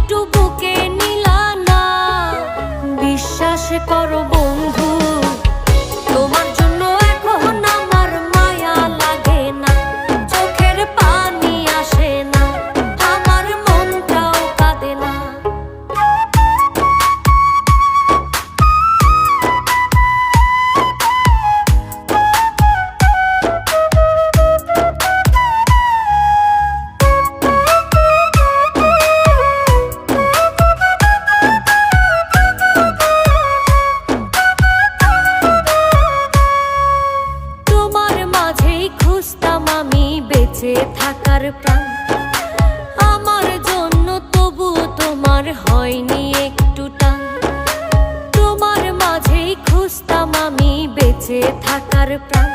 একটু বুকে নিলা না। বিশ্বাস করো বন্ধু, তোমার জন্য এখন আমার মায়া লাগে না, চোখের পানি আসে না, আমার মনটাও কাঁদে না। খুঁজতাম আমি বেঁচে থাকার প্রাণ, আমার জন্য তবু তোমার হয়নি একটু টান। তোমার মাঝেই খুঁজতাম আমি বেঁচে থাকার প্রাণ,